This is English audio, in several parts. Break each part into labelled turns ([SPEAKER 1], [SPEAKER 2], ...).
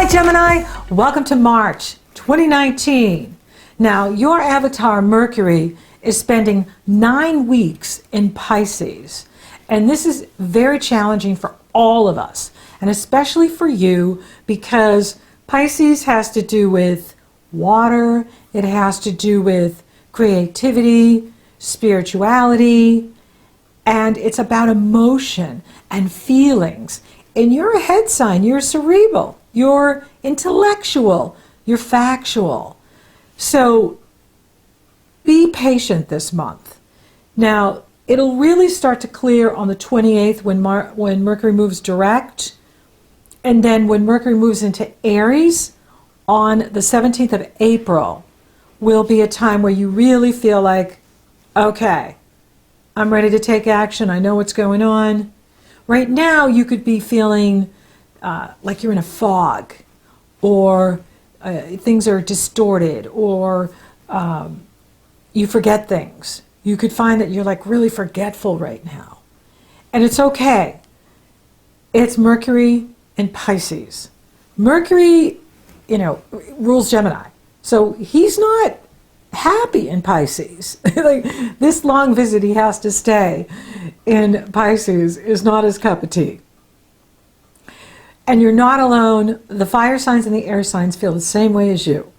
[SPEAKER 1] Hi Gemini, welcome to March 2019. Now your avatar Mercury is spending 9 weeks in Pisces, and this is very challenging for all of us, and especially for you because Pisces has to do with water, it has to do with creativity, spirituality, and it's about emotion and feelings. And you're a head sign, you're cerebral, you're intellectual, you're factual. So be patient this month. Now, it'll really start to clear on the 28th when Mercury moves direct. And then when Mercury moves into Aries on the 17th of April will be a time where you really feel like, okay, I'm ready to take action. I know what's going on. Right now, you could be feeling like you're in a fog, or things are distorted, or you forget things. You could find that you're like really forgetful right now. And it's okay. It's Mercury and Pisces. Mercury, rules Gemini. So he's not happy in Pisces. Like this long visit he has to stay in Pisces is not his cup of tea. And you're not alone. The fire signs and the air signs feel the same way as you.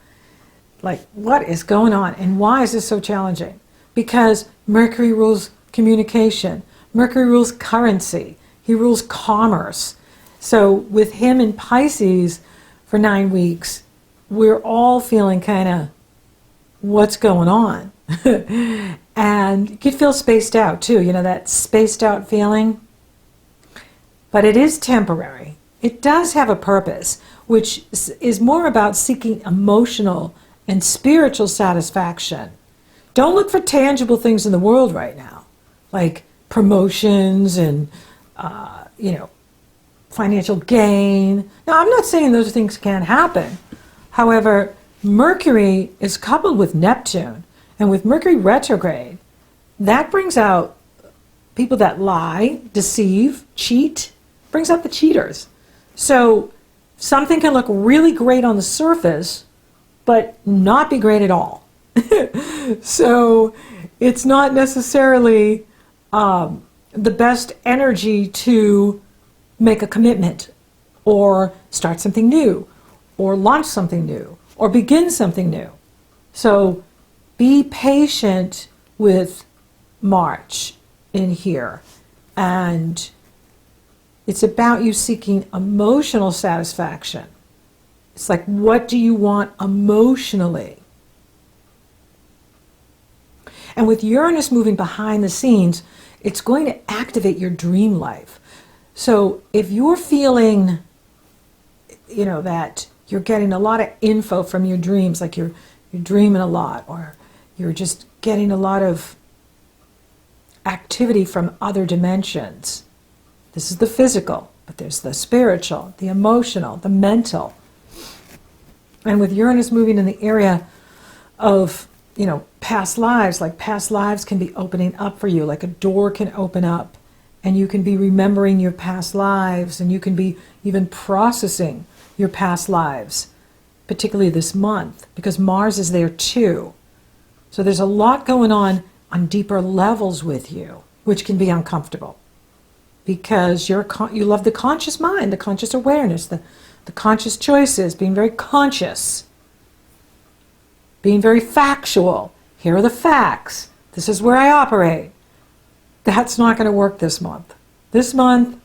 [SPEAKER 1] Like, what is going on? And why is this so challenging? Because Mercury rules communication. Mercury rules currency. He rules commerce. So with him in Pisces for 9 weeks, we're all feeling kind of, what's going on? And you could feel spaced out too, that spaced out feeling. But it is temporary. It does have a purpose, which is more about seeking emotional and spiritual satisfaction. Don't look for tangible things in the world right now, like promotions and, financial gain. Now, I'm not saying those things can't happen. However, Mercury is coupled with Neptune, and with Mercury retrograde, that brings out people that lie, deceive, cheat, brings out the cheaters. So something can look really great on the surface, but not be great at all. So it's not necessarily the best energy to make a commitment or start something new or launch something new or begin something new. So be patient with March in here. And it's about you seeking emotional satisfaction. It's like, what do you want emotionally? And with Uranus moving behind the scenes, it's going to activate your dream life. So if you're feeling, that you're getting a lot of info from your dreams, like you're dreaming a lot, or you're just getting a lot of activity from other dimensions. This is the physical, but there's the spiritual, the emotional, the mental. And with Uranus moving in the area of, past lives, like past lives can be opening up for you, like a door can open up, and you can be remembering your past lives, and you can be even processing your past lives, particularly this month, because Mars is there too. So there's a lot going on deeper levels with you, which can be uncomfortable because you love the conscious mind, the conscious awareness, the conscious choices, being very conscious, being very factual. Here are the facts. This is where I operate. That's not going to work this month. This month,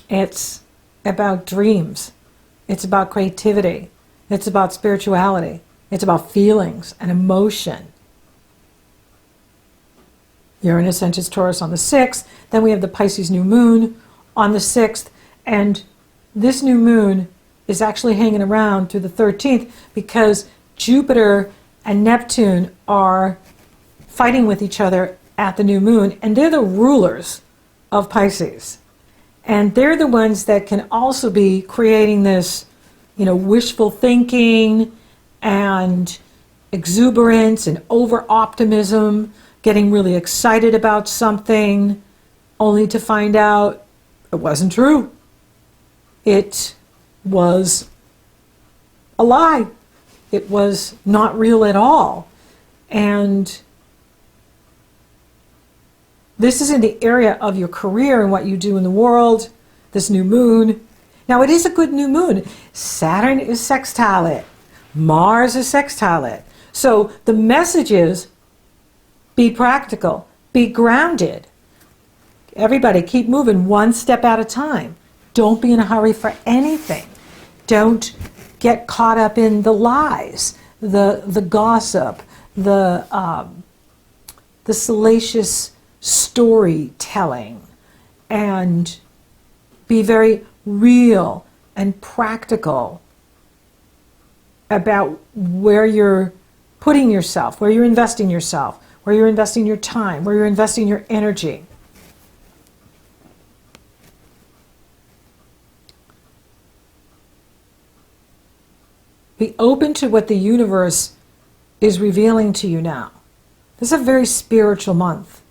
[SPEAKER 1] it's about dreams. It's about creativity. It's about spirituality. It's about feelings and emotion. Uranus enters Taurus on the 6th. Then we have the Pisces New Moon on the 6th. And this new moon is actually hanging around through the 13th because Jupiter and Neptune are fighting with each other at the new moon. And they're the rulers of Pisces. And they're the ones that can also be creating this, wishful thinking and exuberance and over-optimism, getting really excited about something, only to find out it wasn't true. It was a lie. It was not real at all. And this is in the area of your career and what you do in the world, this new moon. Now, it is a good new moon. Saturn is sextile it. Mars is sextile it. So the message is, be practical, be grounded. Everybody keep moving one step at a time. Don't be in a hurry for anything. Don't get caught up in the lies, the gossip, the salacious storytelling, and be very real and practical about where you're putting yourself, where you're investing yourself, where you're investing your time, where you're investing your energy. Be open to what the universe is revealing to you now. This is a very spiritual month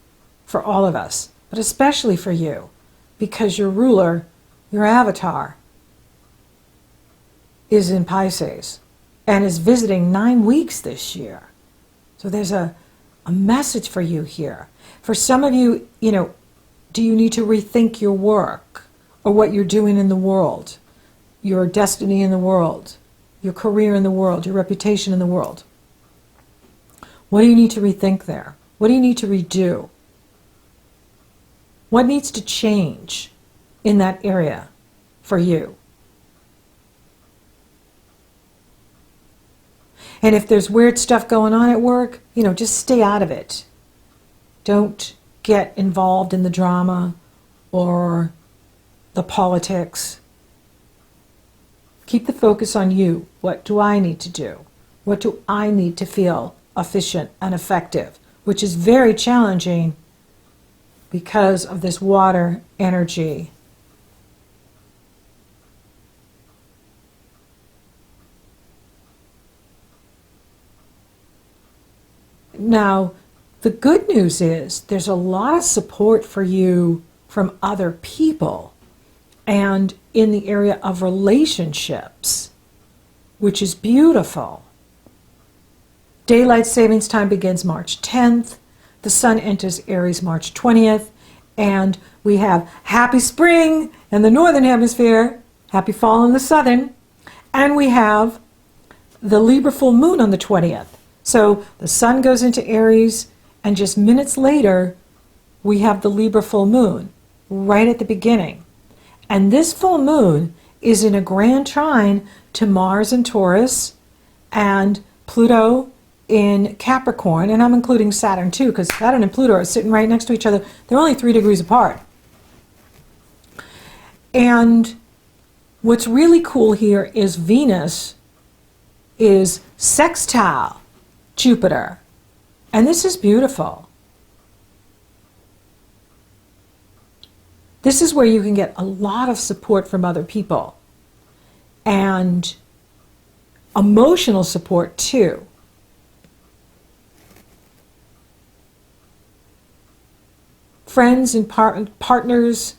[SPEAKER 1] for all of us, but especially for you, because your ruler, your avatar, is in Pisces and is visiting 9 weeks this year. So there's a message for you here. For some of you, do you need to rethink your work or what you're doing in the world, your destiny in the world, your career in the world, your reputation in the world? What do you need to rethink there? What do you need to redo? What needs to change in that area for you? And if there's weird stuff going on at work, just stay out of it. Don't get involved in the drama or the politics. Keep the focus on you. What do I need to do? What do I need to feel efficient and effective? Which is very challenging because of this water energy. Now, the good news is there's a lot of support for you from other people and in the area of relationships, which is beautiful. Daylight savings time begins March 10th. The sun enters Aries March 20th. And we have happy spring in the northern hemisphere, happy fall in the southern. And we have the Libra full moon on the 20th. So the sun goes into Aries, and just minutes later, we have the Libra full moon right at the beginning. And this full moon is in a grand trine to Mars in Taurus and Pluto in Capricorn, and I'm including Saturn too, because Saturn and Pluto are sitting right next to each other. They're only 3 degrees apart. And what's really cool here is Venus is sextile Jupiter. And this is beautiful. This is where you can get a lot of support from other people. And emotional support too. Friends and partners,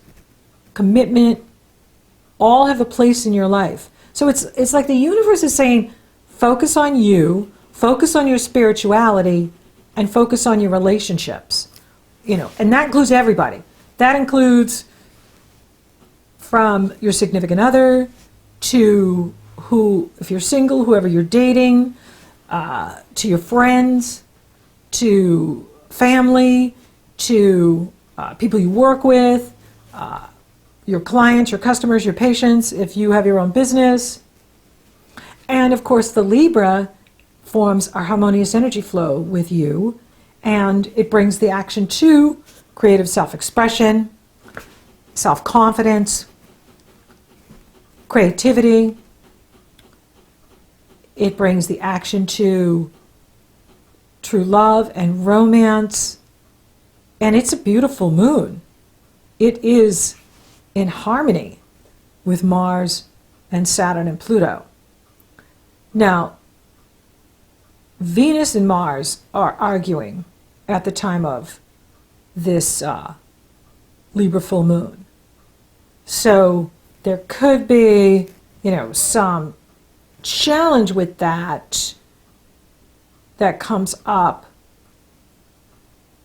[SPEAKER 1] commitment, all have a place in your life. So it's like the universe is saying, focus on you, focus on your spirituality, and focus on your relationships. And that includes everybody. That includes from your significant other to if you're single, whoever you're dating, to your friends, to family, to people you work with, your clients, your customers, your patients, if you have your own business. And of course, the Libra forms our harmonious energy flow with you, and it brings the action to creative self-expression, self-confidence, creativity. It brings the action to true love and romance. And it's a beautiful moon. It is in harmony with Mars and Saturn and Pluto. Now, Venus and Mars are arguing at the time of this Libra full moon. So there could be some challenge with that comes up,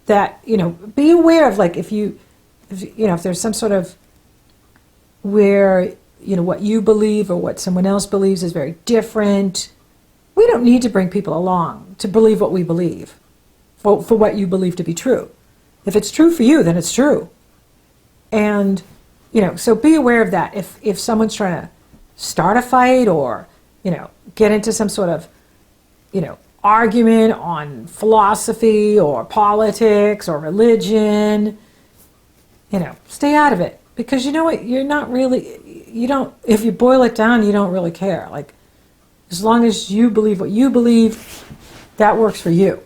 [SPEAKER 1] that, be aware of, like, if there's some sort of where, what you believe or what someone else believes is very different. We don't need to bring people along to believe what we believe, for what you believe to be true. If it's true for you, then it's true. And, so be aware of that. If someone's trying to start a fight or, get into some sort of, argument on philosophy or politics or religion, stay out of it. Because you know what? You're not really, if you boil it down, you don't really care. Like, as long as you believe what you believe, that works for you.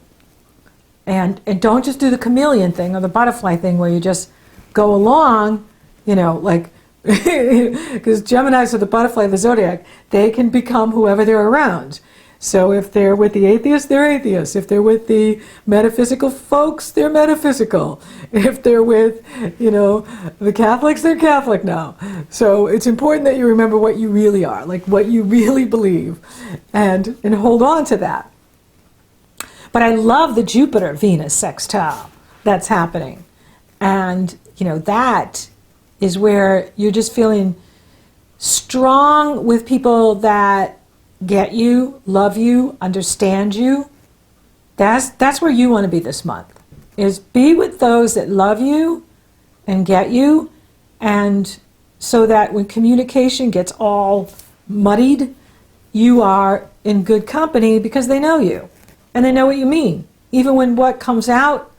[SPEAKER 1] And don't just do the chameleon thing or the butterfly thing where you just go along, like, because Geminis are the butterfly of the zodiac. They can become whoever they're around. So if they're with the atheists, they're atheists. If they're with the metaphysical folks, they're metaphysical. If they're with, the Catholics, they're Catholic now. So it's important that you remember what you really are, like what you really believe, and hold on to that. But I love the Jupiter-Venus sextile that's happening. And, that is where you're just feeling strong with people that get you, love you, understand you. That's where you want to be this month, is be with those that love you and get you, and so that when communication gets all muddied, you are in good company because they know you and they know what you mean. Even when what comes out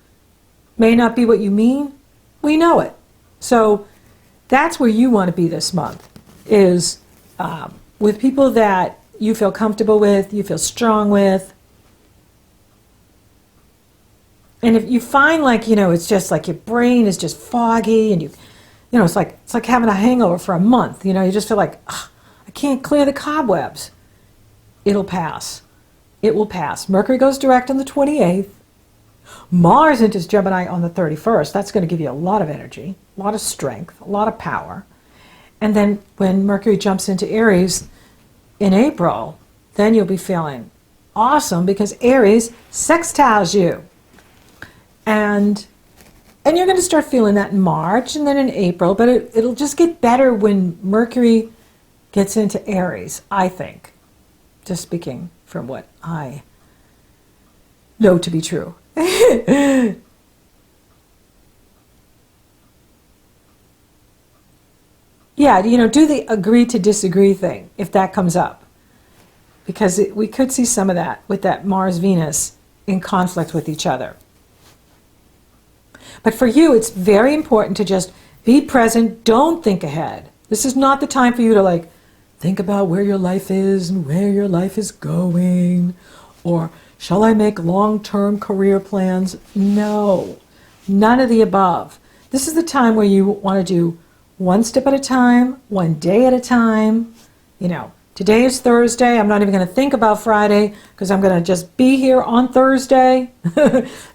[SPEAKER 1] may not be what you mean, we know it. So that's where you want to be this month, is with people that you feel comfortable with, you feel strong with. And if you find, like, it's just like your brain is just foggy and it's like having a hangover for a month, you just feel like, I can't clear the cobwebs. It'll pass. It will pass. Mercury goes direct on the 28th. Mars enters Gemini on the 31st. That's going to give you a lot of energy, a lot of strength, a lot of power. And then when Mercury jumps into Aries in April, then you'll be feeling awesome because Aries sextiles you. And you're going to start feeling that in March and then in April, but it'll just get better when Mercury gets into Aries, I think. Just speaking from what I know to be true. Yeah, do the agree to disagree thing if that comes up. Because we could see some of that with that Mars-Venus in conflict with each other. But for you, it's very important to just be present. Don't think ahead. This is not the time for you to, think about where your life is and where your life is going. Or, shall I make long-term career plans? No, none of the above. This is the time where you want to do one step at a time, one day at a time. Today is Thursday. I'm not even going to think about Friday because I'm going to just be here on Thursday.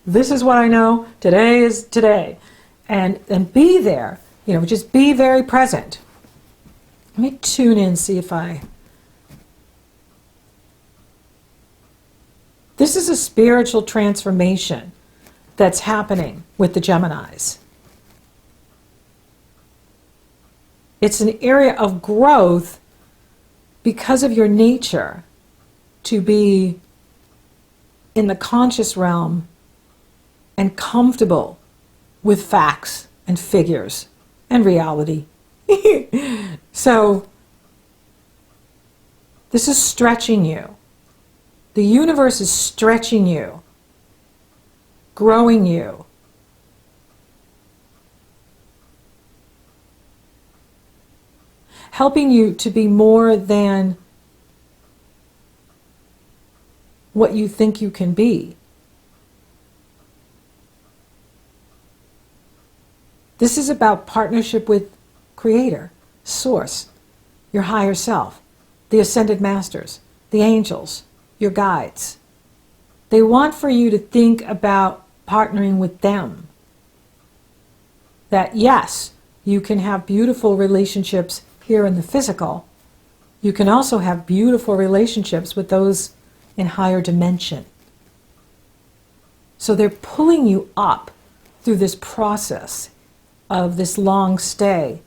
[SPEAKER 1] This is what I know. Today is today. And be there. Just be very present. Let me tune in, see if This is a spiritual transformation that's happening with the Geminis. It's an area of growth because of your nature to be in the conscious realm and comfortable with facts and figures and reality. So this is stretching you. The universe is stretching you, growing you. Helping you to be more than what you think you can be. This is about partnership with Creator, Source, your higher self, the Ascended Masters, the angels, your guides. They want for you to think about partnering with them. That yes, you can have beautiful relationships here in the physical, you can also have beautiful relationships with those in higher dimension. So they're pulling you up through this process of this long stay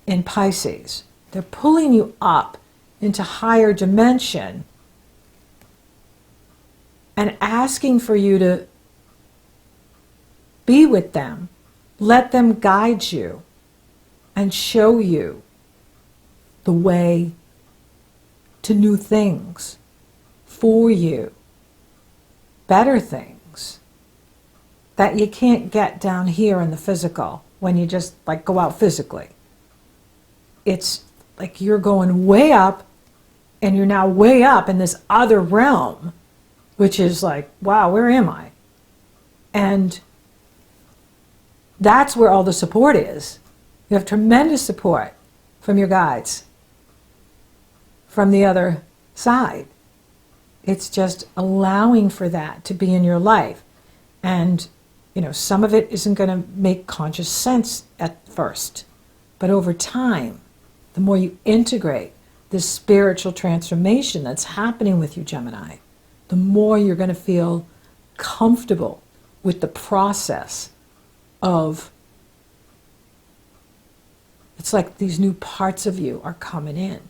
[SPEAKER 1] in Pisces. They're pulling you up into higher dimension and asking for you to be with them, let them guide you and show you the way to new things for you, better things that you can't get down here in the physical when you just like go out physically. It's like you're going way up, and you're now way up in this other realm, which is like, wow, where am I? And that's where all the support is. You have tremendous support from your guides, from the other side. It's just allowing for that to be in your life. And, you know, some of it isn't going to make conscious sense at first. But over time, the more you integrate this spiritual transformation that's happening with you, Gemini, the more you're going to feel comfortable with the process of, it's like these new parts of you are coming in.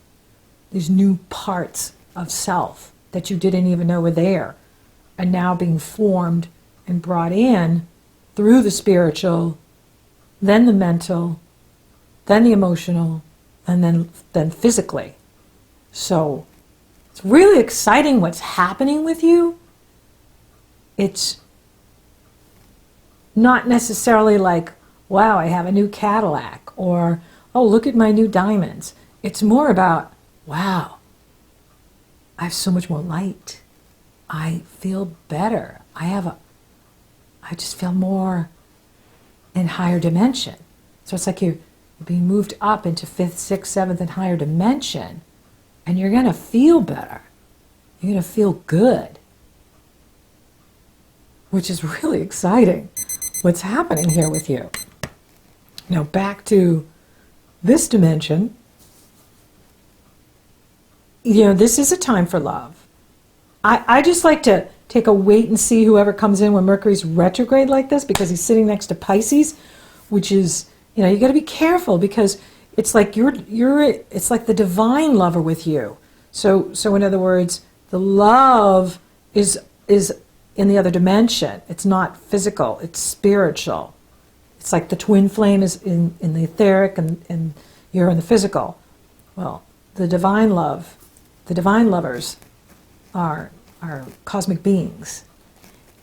[SPEAKER 1] These new parts of self that you didn't even know were there are now being formed and brought in through the spiritual, then the mental, then the emotional, and then physically. So it's really exciting what's happening with you. It's not necessarily like, wow, I have a new Cadillac, or, oh, look at my new diamonds. It's more about, wow, I have so much more light. I feel better. I just feel more in higher dimension. So it's like you're being moved up into 5th, 6th, 7th, and higher dimension, and you're going to feel better. You're going to feel good, which is really exciting. What's happening here with you? Now back to this dimension. You know, this is a time for love. I just like to take a wait and see whoever comes in when Mercury's retrograde like this, because he's sitting next to Pisces, which is, you know, you got to be careful, because it's like it's like the divine lover with you. So in other words, the love is in the other dimension. It's not physical, it's spiritual. It's like the twin flame is in the etheric, and you're in the physical. Well, the divine lovers are cosmic beings.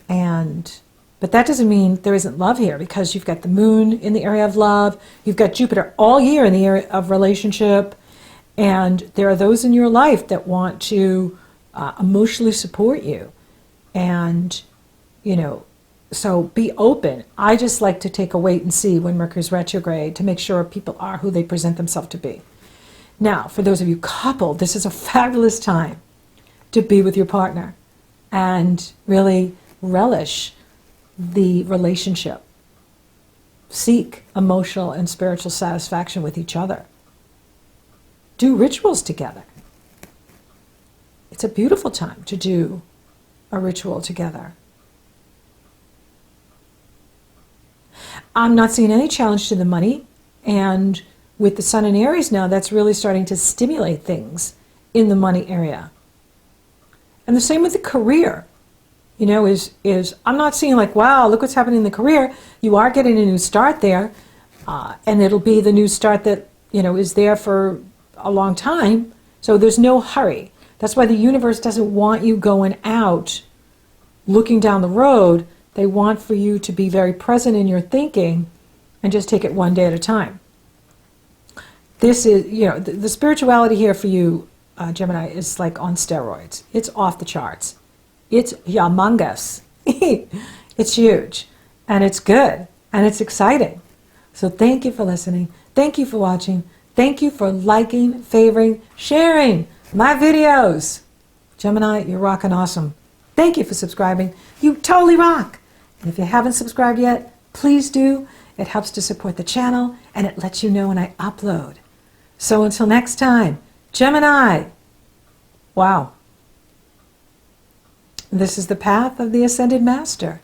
[SPEAKER 1] But that doesn't mean there isn't love here, because you've got the moon in the area of love, you've got Jupiter all year in the area of relationship, and there are those in your life that want to emotionally support you. And, you know, so be open. I just like to take a wait and see when Mercury's retrograde to make sure people are who they present themselves to be. Now, for those of you coupled, this is a fabulous time to be with your partner and really relish the relationship. Seek emotional and spiritual satisfaction with each other. Do rituals together. It's a beautiful time to do a ritual together. I'm not seeing any challenge to the money, and with the Sun in Aries now, that's really starting to stimulate things in the money area. And the same with the career. You know, is I'm not seeing like, wow, look what's happening in the career. You are getting a new start there, and it'll be the new start that, you know, is there for a long time. So there's no hurry. That's why the universe doesn't want you going out looking down the road. They want for you to be very present in your thinking and just take it one day at a time. This is, you know, the spirituality here for you, Gemini, is like on steroids. It's off the charts. It's humongous. It's huge. And it's good. And it's exciting. So thank you for listening. Thank you for watching. Thank you for liking, favoring, sharing my videos. Gemini, you're rocking awesome. Thank you for subscribing. You totally rock. And if you haven't subscribed yet, please do. It helps to support the channel, and it lets you know when I upload. So until next time, Gemini. Wow. This is the path of the Ascended Master.